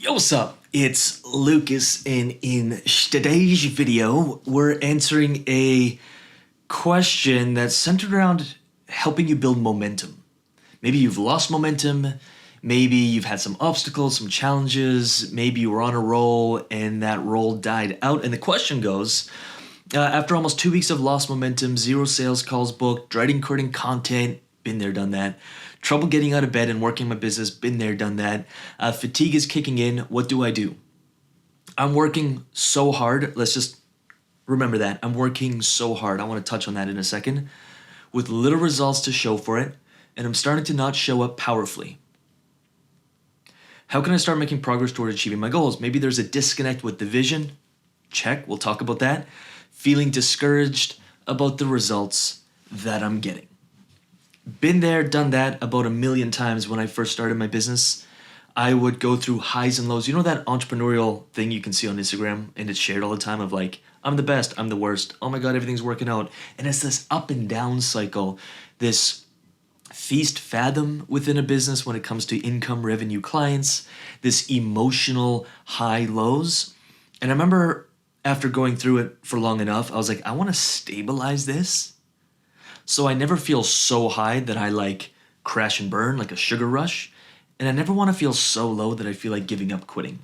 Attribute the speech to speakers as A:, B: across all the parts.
A: Yo, what's up? It's Lucas, and in today's video, we're answering a question that's centered around helping you build momentum. Maybe you've lost momentum, maybe you've had some obstacles, some challenges, maybe you were on a roll and that roll died out. And the question goes, after almost 2 weeks of lost momentum, 0 sales calls booked, dreading creating content, been there, done that. Trouble getting out of bed and working my business, been there, done that. Fatigue is kicking in, what do I do? I'm working so hard, let's just remember that. I'm working so hard, I want to touch on that in a second, with little results to show for it, and I'm starting to not show up powerfully. How can I start making progress toward achieving my goals? Maybe there's a disconnect with the vision. Check, we'll talk about that. Feeling discouraged about the results that I'm getting. Been there, done that about 1,000,000 times when I first started my business. I would go through highs and lows. You know that entrepreneurial thing you can see on Instagram and it's shared all the time of like, I'm the best, I'm the worst. Oh my God, everything's working out. And it's this up and down cycle, this feast fathom within a business when it comes to income, revenue, clients, this emotional high lows. And I remember after going through it for long enough, I was like, I want to stabilize this. So I never feel so high that I like crash and burn like a sugar rush. And I never want to feel so low that I feel like giving up, quitting.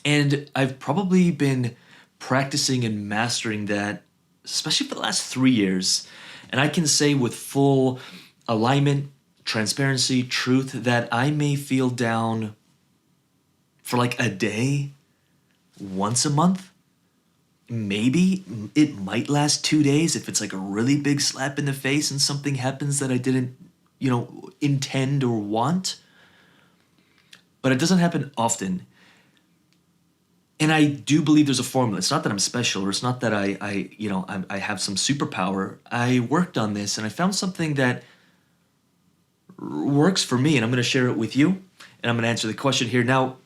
A: And I've probably been practicing and mastering that, especially for the last 3 years. And I can say with full alignment, transparency, truth, that I may feel down for like a day, once a month. Maybe it might last 2 days if it's like a really big slap in the face and something happens that I didn't, intend or want. But it doesn't happen often. And I do believe there's a formula. It's not that I'm special, or it's not that I have some superpower. I worked on this and I found something that works for me, and I'm going to share it with you. And I'm going to answer the question here. Now,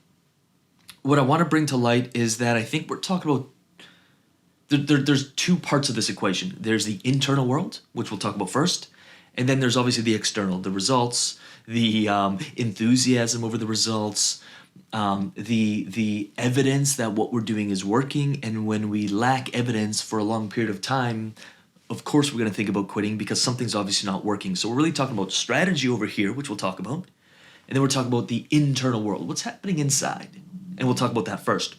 A: what I want to bring to light is that I think we're talking about there's 2 parts of this equation. There's the internal world, which we'll talk about first, and then there's obviously the external, the results, the enthusiasm over the results, the evidence that what we're doing is working. And when we lack evidence for a long period of time, of course we're going to think about quitting because something's obviously not working. So we're really talking about strategy over here, which we'll talk about, and then we're talking about the internal world, what's happening inside, and we'll talk about that first.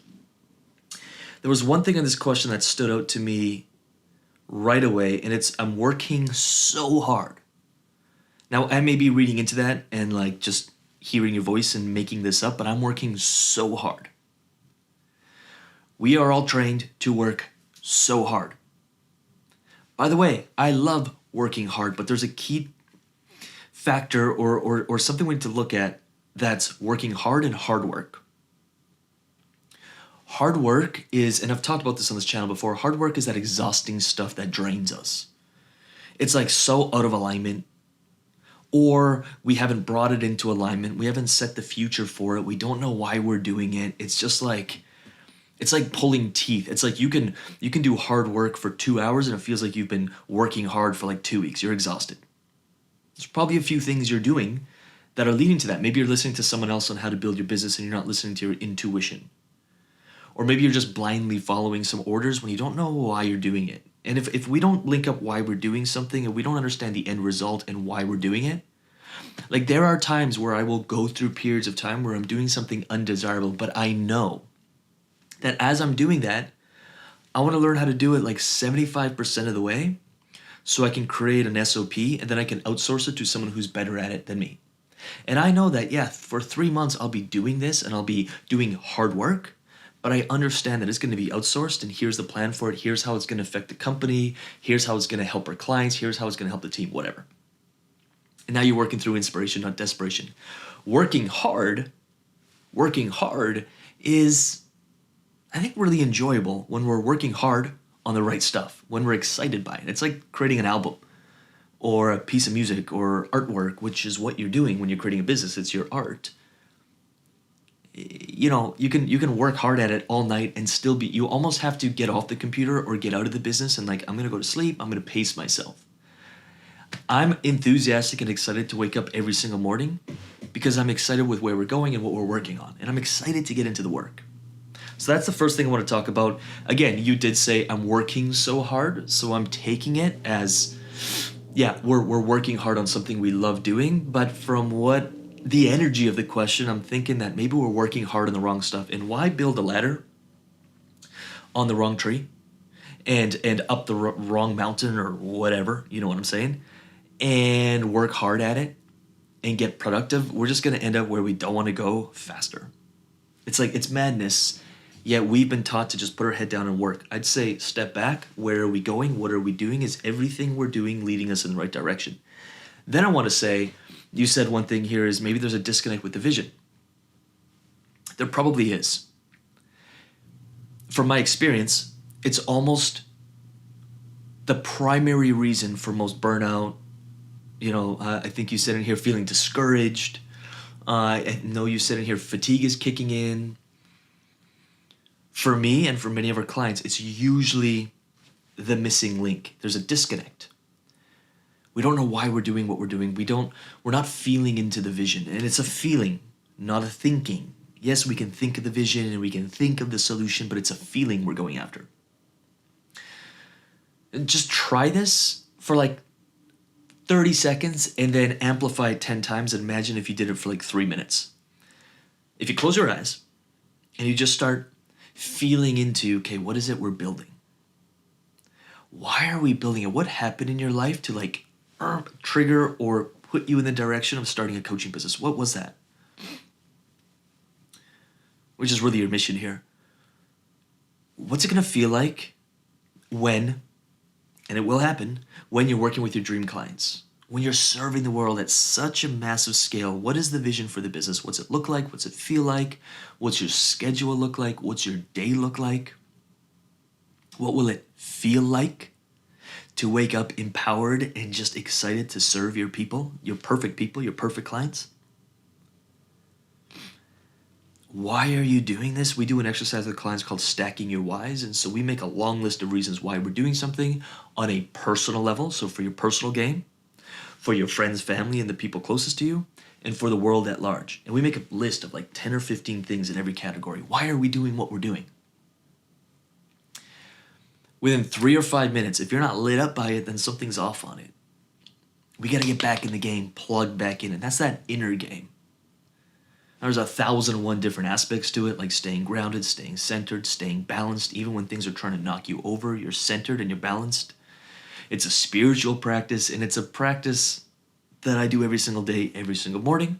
A: There was one thing in this question that stood out to me right away, and it's I'm working so hard. Now, I may be reading into that and like just hearing your voice and making this up, but I'm working so hard. We are all trained to work so hard. By the way, I love working hard, but there's a key factor or something we need to look at that's working hard and hard work. Hard work is, and I've talked about this on this channel before, hard work is that exhausting stuff that drains us. It's like so out of alignment, or we haven't brought it into alignment. We haven't set the future for it. We don't know why we're doing it. It's just like, it's like pulling teeth. It's like you can do hard work for 2 hours and it feels like you've been working hard for like 2 weeks. You're exhausted. There's probably a few things you're doing that are leading to that. Maybe you're listening to someone else on how to build your business and you're not listening to your intuition. Or maybe you're just blindly following some orders when you don't know why you're doing it. And if we don't link up why we're doing something and we don't understand the end result and why we're doing it, like there are times where I will go through periods of time where I'm doing something undesirable, but I know that as I'm doing that, I want to learn how to do it like 75% of the way so I can create an SOP and then I can outsource it to someone who's better at it than me. And I know that, yeah, for 3 months I'll be doing this and I'll be doing hard work, but I understand that it's going to be outsourced and here's the plan for it. Here's how it's going to affect the company. Here's how it's going to help our clients. Here's how it's going to help the team, whatever. And now you're working through inspiration, not desperation. Working hard is, I think, really enjoyable when we're working hard on the right stuff, when we're excited by it. It's like creating an album or a piece of music or artwork, which is what you're doing when you're creating a business. It's your art. You can work hard at it all night and still be, you almost have to get off the computer or get out of the business and like, I'm going to go to sleep. I'm going to pace myself. I'm enthusiastic and excited to wake up every single morning because I'm excited with where we're going and what we're working on. And I'm excited to get into the work. So that's the first thing I want to talk about. Again, you did say I'm working so hard, so I'm taking it as, yeah, we're working hard on something we love doing. But from what the energy of the question, I'm thinking that maybe we're working hard on the wrong stuff. And why build a ladder on the wrong tree and up the wrong mountain or whatever, you know what I'm saying? And work hard at it and get productive. We're just going to end up where we don't want to go faster. It's like, it's madness. Yet we've been taught to just put our head down and work. I'd say step back. Where are we going? What are we doing? Is everything we're doing leading us in the right direction? Then I want to say, you said one thing here is maybe there's a disconnect with the vision. There probably is. From my experience, it's almost the primary reason for most burnout. I think you said in here feeling discouraged. I know you said in here fatigue is kicking in. For me and for many of our clients, it's usually the missing link. There's a disconnect. We don't know why we're doing what we're doing. We're not feeling into the vision. And it's a feeling, not a thinking. Yes, we can think of the vision and we can think of the solution, but it's a feeling we're going after. And just try this for like 30 seconds and then amplify it 10 times and imagine if you did it for like 3 minutes. If you close your eyes and you just start feeling into, okay, what is it we're building? Why are we building it? What happened in your life to like trigger or put you in the direction of starting a coaching business? What was that? Which is really your mission here. What's it going to feel like when, and it will happen, when you're working with your dream clients, when you're serving the world at such a massive scale? What is the vision for the business? What's it look like? What's it feel like? What's your schedule look like? What's your day look like? What will it feel like to wake up empowered and just excited to serve your people, your perfect clients? Why are you doing this? We do an exercise with clients called stacking your whys. And so we make a long list of reasons why we're doing something on a personal level. So for your personal gain, for your friends, family, and the people closest to you, and for the world at large. And we make a list of like 10 or 15 things in every category. Why are we doing what we're doing? Within 3 or 5 minutes, if you're not lit up by it, then something's off on it. We got to get back in the game, plug back in. And that's that inner game. There's 1,001 different aspects to it, like staying grounded, staying centered, staying balanced. Even when things are trying to knock you over, you're centered and you're balanced. It's a spiritual practice, and it's a practice that I do every single day, every single morning.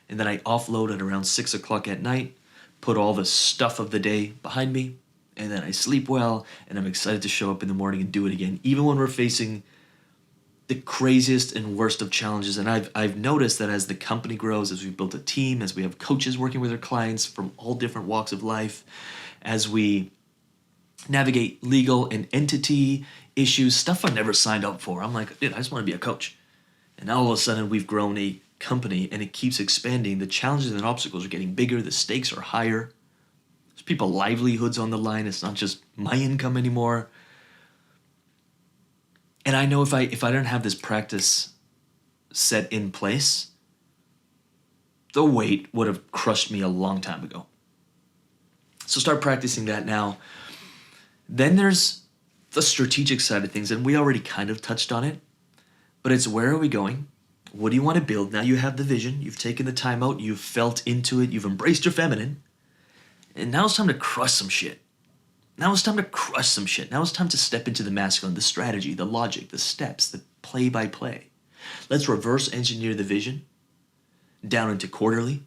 A: And then I offload at around 6 o'clock at night, put all the stuff of the day behind me, and then I sleep well, and I'm excited to show up in the morning and do it again, even when we're facing the craziest and worst of challenges. And I've noticed that as the company grows, as we've built a team, as we have coaches working with our clients from all different walks of life, as we navigate legal and entity issues, stuff I never signed up for. I'm like, dude, I just want to be a coach. And now all of a sudden we've grown a company and it keeps expanding. The challenges and obstacles are getting bigger. The stakes are higher. There's people's livelihoods on the line. It's not just my income anymore. And I know if I didn't have this practice set in place, the weight would have crushed me a long time ago. So start practicing that now. Then there's the strategic side of things, and we already kind of touched on it, but it's where are we going? What do you want to build? Now you have the vision, you've taken the time out, you've felt into it, you've embraced your feminine, and now it's time to crush some shit. Now it's time to step into the masculine, the strategy, the logic, the steps, the play-by-play. Let's reverse engineer the vision down into quarterly.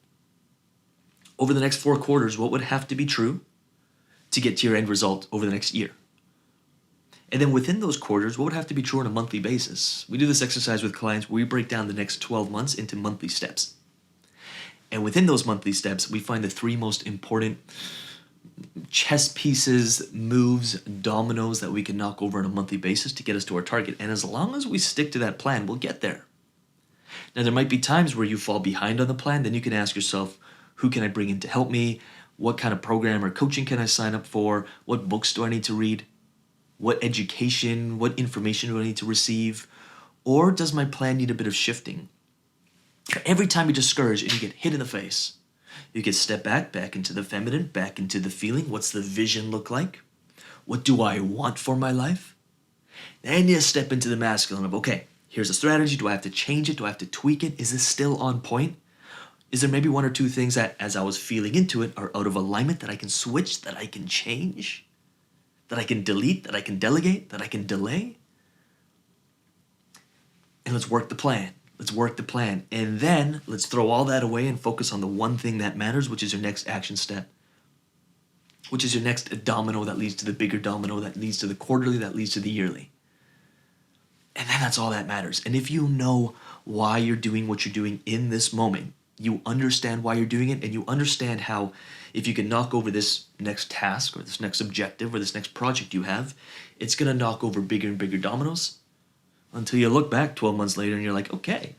A: Over the next 4 quarters, what would have to be true to get to your end result over the next year? And then within those quarters, what would have to be true on a monthly basis? We do this exercise with clients where we break down the next 12 months into monthly steps. And within those monthly steps, we find the 3 most important chess pieces, moves, dominoes that we can knock over on a monthly basis to get us to our target. And as long as we stick to that plan, we'll get there. Now, there might be times where you fall behind on the plan. Then you can ask yourself, who can I bring in to help me? What kind of program or coaching can I sign up for? What books do I need to read? What education, what information do I need to receive? Or does my plan need a bit of shifting? Every time you're discouraged and you get hit in the face, you can step back into the feminine, back into the feeling. What's the vision look like? What do I want for my life? Then you step into the masculine of, okay, here's a strategy. Do I have to change it? Do I have to tweak it? Is this still on point? Is there maybe one or two things that, as I was feeling into it, are out of alignment that I can switch, that I can change, that I can delete, that I can delegate, that I can delay? And let's work the plan. Let's work the plan. And then let's throw all that away and focus on the one thing that matters, which is your next action step, which is your next domino that leads to the bigger domino, that leads to the quarterly, that leads to the yearly. And then that's all that matters. And if you know why you're doing what you're doing in this moment, you understand why you're doing it, and you understand how if you can knock over this next task or this next objective or this next project you have, it's going to knock over bigger and bigger dominoes until you look back 12 months later and you're like, okay,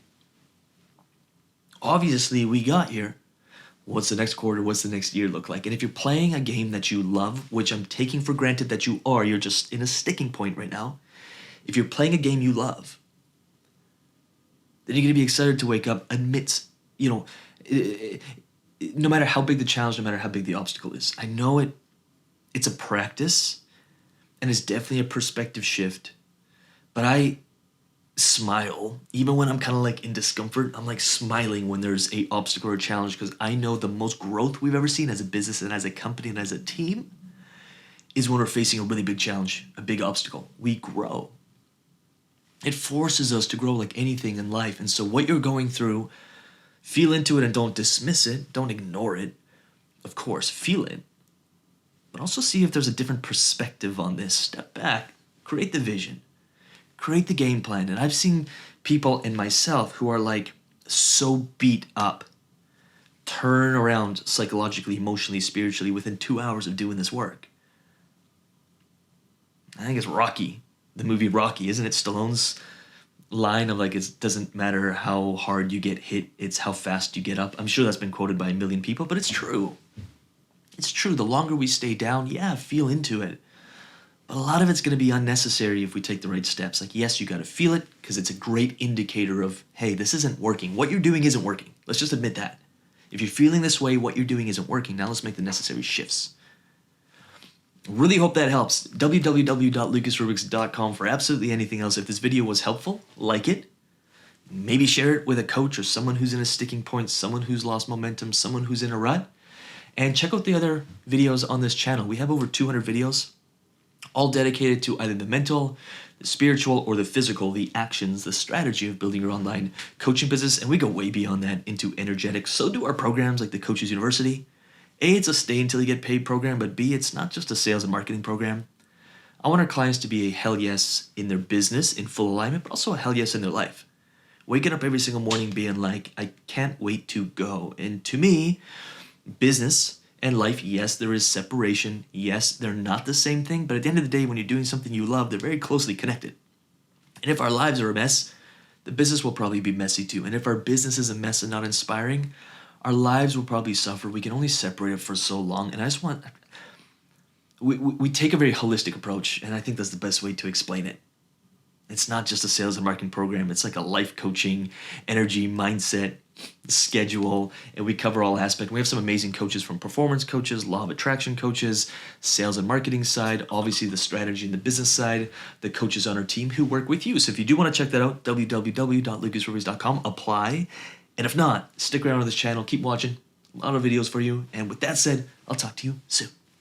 A: obviously we got here. What's the next quarter? What's the next year look like? And if you're playing a game that you love, which I'm taking for granted that you are, you're just in a sticking point right now. If you're playing a game you love, then you're going to be excited to wake up amidst, no matter how big the challenge, no matter how big the obstacle is. I know it's a practice and it's definitely a perspective shift, but I smile even when I'm kind of like in discomfort. I'm like smiling when there's a obstacle or a challenge, because I know the most growth we've ever seen as a business and as a company and as a team is when we're facing a really big challenge, a big obstacle. We grow. It forces us to grow like anything in life. And so what you're going through, feel into it and don't dismiss it. Don't ignore it. Of course, feel it. But also see if there's a different perspective on this. Step back, create the vision. Create the game plan. And I've seen people and myself who are like so beat up turn around psychologically, emotionally, spiritually within 2 hours of doing this work. I think it's Rocky, the movie Rocky, isn't it? Stallone's line of like, it doesn't matter how hard you get hit, it's how fast you get up. I'm sure that's been quoted by a million people, but it's true. It's true. The longer we stay down, feel into it. But a lot of it's going to be unnecessary if we take the right steps. Like, yes, you got to feel it because it's a great indicator of, hey, this isn't working. What you're doing isn't working. Let's just admit that. If you're feeling this way, what you're doing isn't working. Now let's make the necessary shifts. Really hope that helps. www.lucasrubix.com for absolutely anything else. If this video was helpful, like it. Maybe share it with a coach or someone who's in a sticking point, someone who's lost momentum, someone who's in a rut. And check out the other videos on this channel. We have over 200 videos, all dedicated to either the mental, the spiritual, or the physical, the actions, the strategy of building your online coaching business. And we go way beyond that into energetics. So do our programs like the Coaches University. A, it's a stay until you get paid program, but B, it's not just a sales and marketing program. I want our clients to be a hell yes in their business in full alignment, but also a hell yes in their life. Waking up every single morning being like, I can't wait to go. And to me, business and life, yes, there is separation. Yes, they're not the same thing, but at the end of the day, when you're doing something you love, they're very closely connected. And if our lives are a mess, the business will probably be messy too. And if our business is a mess and not inspiring, our lives will probably suffer. We can only separate it for so long. And I just want, we take a very holistic approach, and I think that's the best way to explain it. It's not just a sales and marketing program. It's like a life coaching, energy, mindset, schedule, and we cover all aspects. We have some amazing coaches, from performance coaches, law of attraction coaches, sales and marketing side, obviously the strategy and the business side, the coaches on our team who work with you. So if you do want to check that out, www.lucasrubix.com, apply. And if not, stick around on this channel, keep watching, a lot of videos for you. And with that said, I'll talk to you soon.